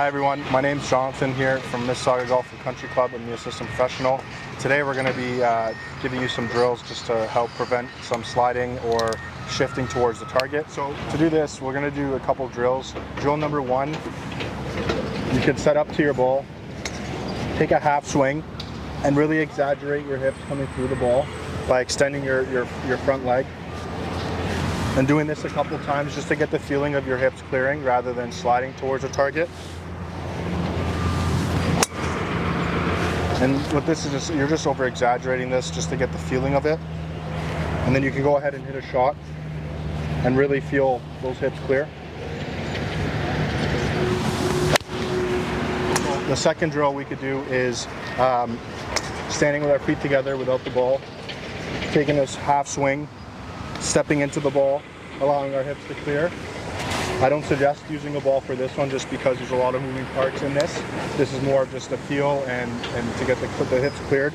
Hi everyone, my name's Jonathan here from Mississauga Golf and Country Club. I'm the assistant professional. Today we're going to be giving you some drills just to help prevent some sliding or shifting towards the target. So to do this, we're going to do a couple drills. Drill number one, you can set up to your ball, take a half swing, and really exaggerate your hips coming through the ball by extending your front leg. And doing this a couple times just to get the feeling of your hips clearing rather than sliding towards the target. And what this is, you're just over exaggerating this just to get the feeling of it. And then you can go ahead and hit a shot and really feel those hips clear. The second drill we could do is standing with our feet together without the ball, taking this half swing, stepping into the ball, allowing our hips to clear. I don't suggest using a ball for this one just because there's a lot of moving parts in this. This is more of just a feel and to get the hips cleared.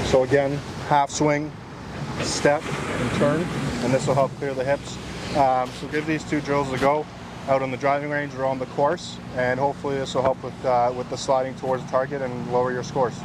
So again, half swing, step, and turn, and this will help clear the hips. So give these two drills a go out on the driving range or on the course, and hopefully this will help with the sliding towards the target and lower your scores.